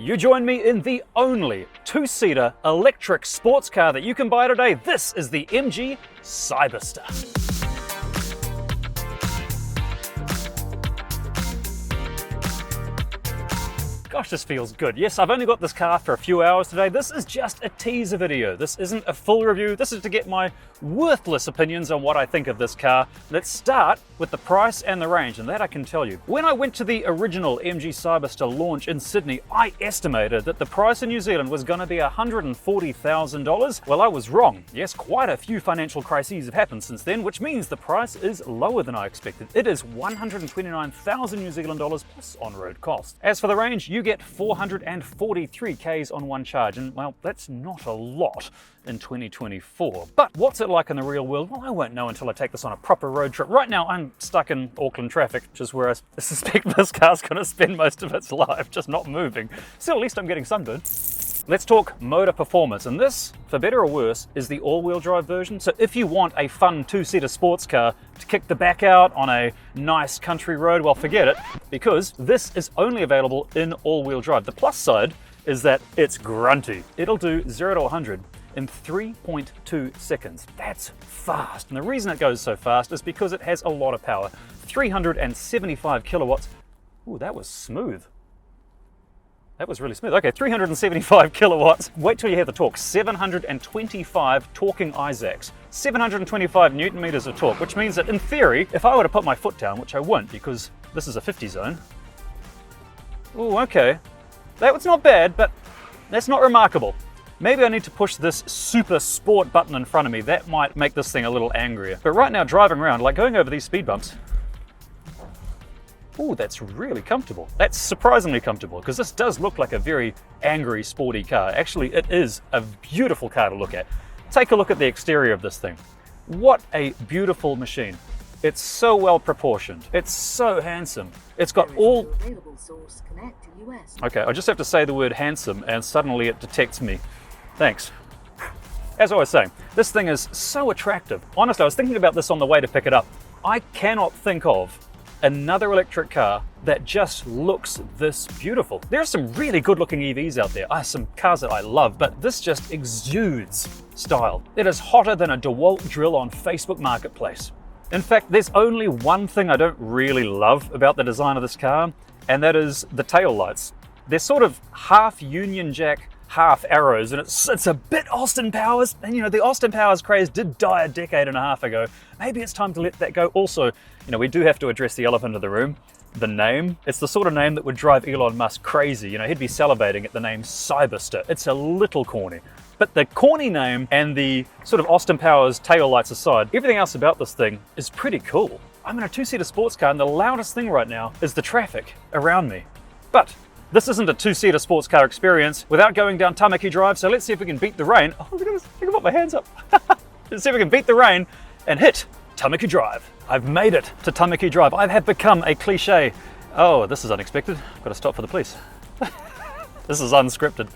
You join me in the only two-seater electric sports car that you can buy today. This is the MG Cyberster. Gosh, this feels good. Yes, I've only got this car for a few hours today. This is just a teaser video. This isn't a full review. This is to get my worthless opinions on what I think of this car. Let's start with the price and the range, and that I can tell you. When I went to the original MG Cyberster launch in Sydney, I estimated that the price in New Zealand was going to be $140,000. Well, I was wrong. Yes, quite a few financial crises have happened since then, which means the price is lower than I expected. It is 129,000 New Zealand dollars plus on-road costs. As for the range, you get 443 Ks on one charge, and well, that's not a lot in 2024. But what's it like in the real world? Well, I won't know until I take this on a proper road trip. Right now, I'm stuck in Auckland traffic, which is where I suspect this car's going to spend most of its life, just not moving. Still, at least I'm getting sunburned. Let's talk motor performance, and this, for better or worse, is the all-wheel drive version. So if you want a fun two-seater sports car to kick the back out on a nice country road, well, forget it, because this is only available in all-wheel drive. The plus side is that it's grunty. It'll do 0 to 100 in 3.2 seconds. That's fast, and the reason it goes so fast is because it has a lot of power. 375 kilowatts. Ooh, that was smooth. That was really smooth. Okay, 375 kilowatts. Wait till you hear the torque. 725 torquing Isaacs. 725 newton meters of torque, which means that in theory, if I were to put my foot down, which I won't because this is a 50 zone. Oh, okay. That was not bad, but that's not remarkable. Maybe I need to push this super sport button in front of me. That might make this thing a little angrier. But right now, driving around, like going over these speed bumps, oh, that's really comfortable. That's surprisingly comfortable because this does look like a very angry, sporty car. Actually, it is a beautiful car to look at. Take a look at the exterior of this thing. What a beautiful machine. It's so well proportioned. It's so handsome. It's got all... Okay, I just have to say the word handsome and suddenly it detects me. Thanks. As I was saying, this thing is so attractive. Honestly, I was thinking about this on the way to pick it up. I cannot think of another electric car that just looks this beautiful. There are some really good looking EVs out there. Some cars that I love, but this just exudes style. It is hotter than a DeWalt drill on Facebook Marketplace. In fact, there's only one thing I don't really love about the design of this car, and that is the tail lights. They're sort of half Union Jack, half arrows, and it's a bit Austin Powers. And you know, the Austin Powers craze did die a decade and a half ago. Maybe it's time to let that go. Also, you know, we do have to address the elephant in the room. The name. It's the sort of name that would drive Elon Musk crazy. You know, he'd be salivating at the name Cyberster. It's a little corny. But the corny name and the sort of Austin Powers tail lights aside, everything else about this thing is pretty cool. I'm in a two-seater sports car, and the loudest thing right now is the traffic around me. But this isn't a two-seater sports car experience without going down Tamaki Drive, so let's see if we can beat the rain. Oh, look at this. I can put my hands up. Let's see if we can beat the rain and hit Tamaki Drive. I've made it to Tamaki Drive. I have become a cliche. Oh, this is unexpected. I've got to stop for the police. This is unscripted.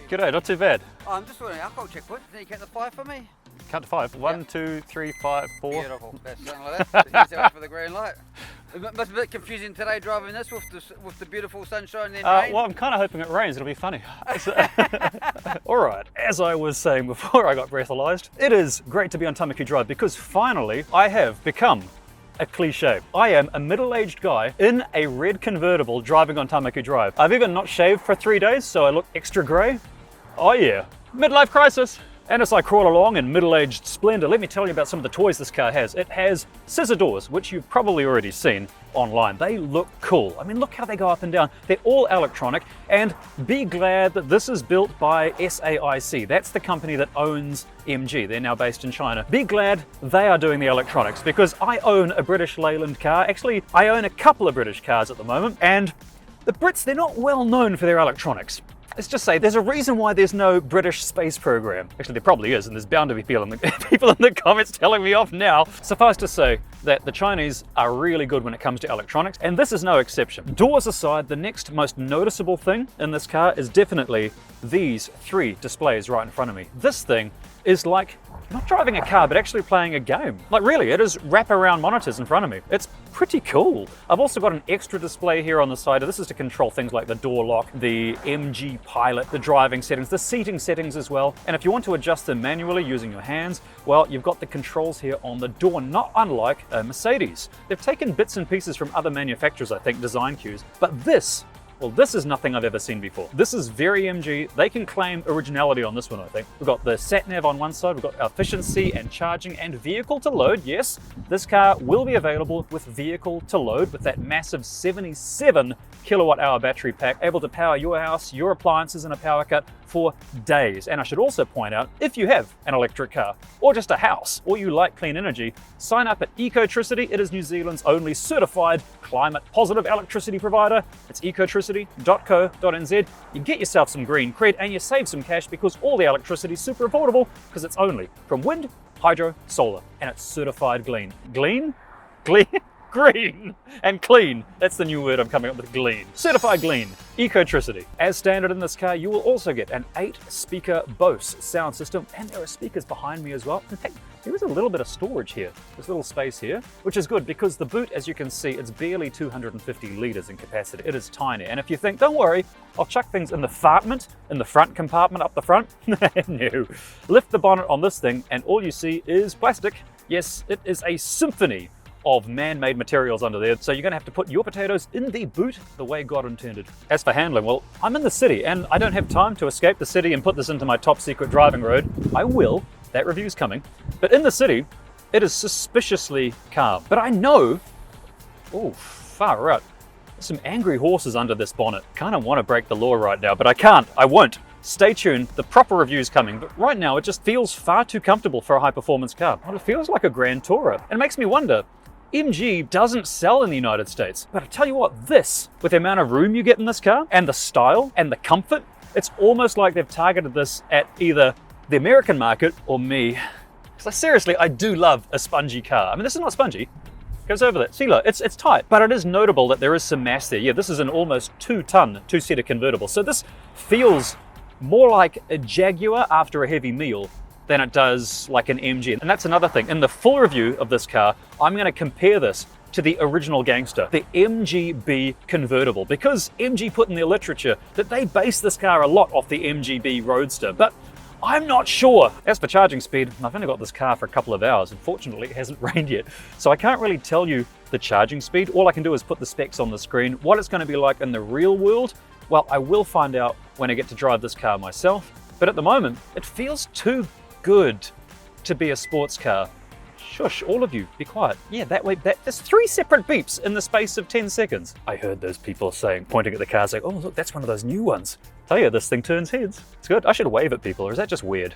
G'day, not too bad. Oh, I'm just doing an alcohol check, bud. Can you count the 5 for me? Count to 5. 1, 2, 3, 5, 4. Beautiful. That's something like that. Here's out for the green light. It must be a bit confusing today driving this with the beautiful sunshine and then rain. Well, I'm kind of hoping it rains. It'll be funny. All right. As I was saying before I got breathalyzed, it is great to be on Tamaki Drive because finally I have become a cliche. I am a middle-aged guy in a red convertible driving on Tamaki Drive. I've even not shaved for 3 days, so I look extra grey. Oh yeah, midlife crisis. And as I crawl along in middle-aged splendor, let me tell you about some of the toys this car has. It has scissor doors, which you've probably already seen online. They look cool. I mean, look how they go up and down. They're all electronic, and be glad that this is built by SAIC. That's the company that owns MG. They're now based in China. Be glad they are doing the electronics, because I own a British Leyland car. Actually, I own a couple of British cars at the moment, and the Brits, they're not well known for their electronics. Let's just say there's a reason why there's no British space program. Actually, there probably is, and there's bound to be people in the comments telling me off now. Suffice to say that the Chinese are really good when it comes to electronics, and this is no exception. Doors aside, the next most noticeable thing in this car is definitely these 3 displays right in front of me. This thing is like not driving a car, but actually playing a game. Like really, it is wraparound monitors in front of me. It's pretty cool. I've also got an extra display here on the side. This is to control things like the door lock, the MG Pilot, the driving settings, the seating settings as well. And if you want to adjust them manually using your hands, well, you've got the controls here on the door, not unlike a Mercedes. They've taken bits and pieces from other manufacturers, I think, design cues, but this is nothing I've ever seen before. This is very MG. They can claim originality on this one, I think. We've got the sat-nav on one side, we've got efficiency and charging and vehicle to load. Yes, this car will be available with vehicle to load with that massive 77 kilowatt-hour battery pack, able to power your house, your appliances in a power cut for days. And I should also point out, if you have an electric car or just a house or you like clean energy, sign up at Ecotricity. It is New Zealand's only certified climate positive electricity provider. It's ecotricity.co.nz. You get yourself some green cred and you save some cash because all the electricity is super affordable because it's only from wind, hydro, solar, and it's certified green. Green and clean. That's the new word I'm coming up with, clean. Certified clean. Ecotricity. As standard in this car, you will also get an 8-speaker Bose sound system, and there are speakers behind me as well. In fact, there is a little bit of storage here. There's a little space here, which is good because the boot, as you can see, it's barely 250 litres in capacity. It is tiny. And if you think, don't worry, I'll chuck things in the fartment, in the front compartment up the front. No. Lift the bonnet on this thing, and all you see is plastic. Yes, it is a symphony of man-made materials under there, so you're going to have to put your potatoes in the boot the way God intended. As for handling, well, I'm in the city and I don't have time to escape the city and put this into my top secret driving road. I will, that review's coming, but in the city it is suspiciously calm. But I know, oh, far out, there's some angry horses under this bonnet. Kind of want to break the law right now, but I can't, I won't. Stay tuned, the proper review's coming, but right now it just feels far too comfortable for a high-performance car. Well, it feels like a Grand Tourer, and it makes me wonder, MG doesn't sell in the United States, but I tell you what, this, with the amount of room you get in this car, and the style, and the comfort, it's almost like they've targeted this at either the American market or me. Because seriously, I do love a spongy car. I mean, this is not spongy. It goes over that. See, look, it's tight, but it is notable that there is some mass there. Yeah, this is an almost 2-ton, two-seater convertible. So this feels more like a Jaguar after a heavy meal than it does like an MG. And that's another thing. In the full review of this car, I'm going to compare this to the original gangster, the MGB convertible, because MG put in their literature that they base this car a lot off the MGB Roadster, but I'm not sure. As for charging speed, I've only got this car for a couple of hours. Unfortunately, it hasn't rained yet, so I can't really tell you the charging speed. All I can do is put the specs on the screen. What it's going to be like in the real world, well, I will find out when I get to drive this car myself, but at the moment, it feels too good to be a sports car. Shush, all of you, be quiet. Yeah, that way, there's 3 separate beeps in the space of 10 seconds. I heard those people saying, pointing at the cars like, oh, look, that's one of those new ones. Tell you, this thing turns heads. It's good. I should wave at people, or is that just weird?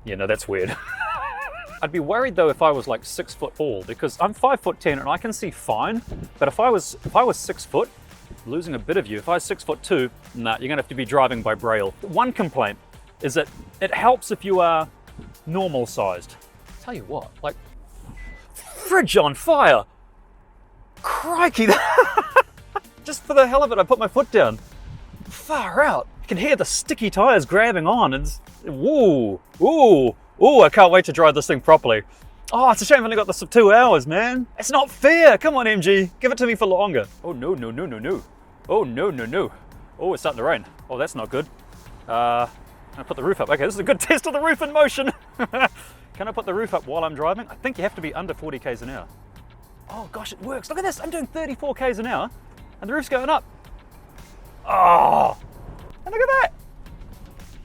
Yeah, no, that's weird. I'd be worried though if I was like 6 foot tall, because I'm 5'10" and I can see fine, but if I was 6 foot, losing a bit of you, if I was 6'2", nah, you're gonna have to be driving by braille. One complaint is that it helps if you are normal sized. Tell you what, like, fridge on fire. Crikey. Just for the hell of it, I put my foot down. Far out. You can hear the sticky tires grabbing on. It's, woo, ooh, ooh, I can't wait to drive this thing properly. Oh, it's a shame I've only got this for 2 hours, man. It's not fair. Come on, MG. Give it to me for longer. Oh, no, no, no, no, no. Oh, no, no, no. Oh, it's starting to rain. Oh, that's not good. I put the roof up. Okay, this is a good test of the roof in motion. Can I put the roof up while I'm driving? I think you have to be under 40 k's an hour. Oh gosh, it works. Look at this. I'm doing 34 k's an hour and the roof's going up. Oh, and look at that.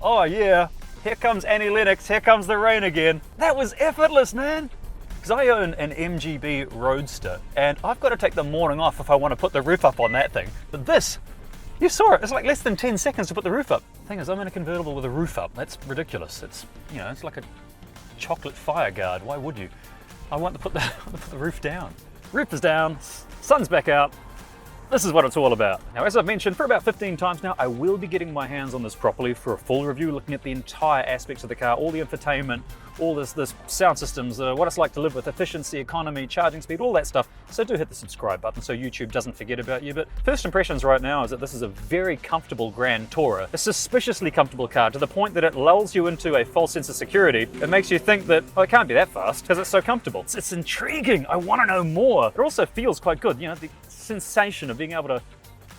Oh yeah, here comes Annie Lennox. Here comes the rain again. That was effortless, man. Because I own an MGB Roadster and I've got to take the morning off if I want to put the roof up on that thing. But this, you saw it, it's like less than 10 seconds to put the roof up. The thing is, I'm in a convertible with a roof up. That's ridiculous. It's, you know, it's like a chocolate fire guard. Why would you? I want to put the roof down. Roof is down, sun's back out. this is what it's all about. Now, as I've mentioned for about 15 times now, I will be getting my hands on this properly for a full review, looking at the entire aspects of the car, all the infotainment, all this sound systems, what it's like to live with, efficiency, economy, charging speed, all that stuff. So do hit the subscribe button so YouTube doesn't forget about you. But first impressions right now is that this is a very comfortable Grand Tourer, a suspiciously comfortable car to the point that it lulls you into a false sense of security. It makes you think that, oh, it can't be that fast because it's so comfortable. It's intriguing. I want to know more. It also feels quite good. You know, the sensation of being able to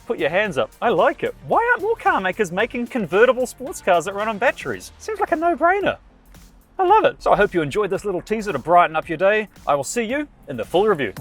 put your hands up. I like it. Why aren't more car makers making convertible sports cars that run on batteries? Seems like a no-brainer. I love it. So I hope you enjoyed this little teaser to brighten up your day. I will see you in the full review.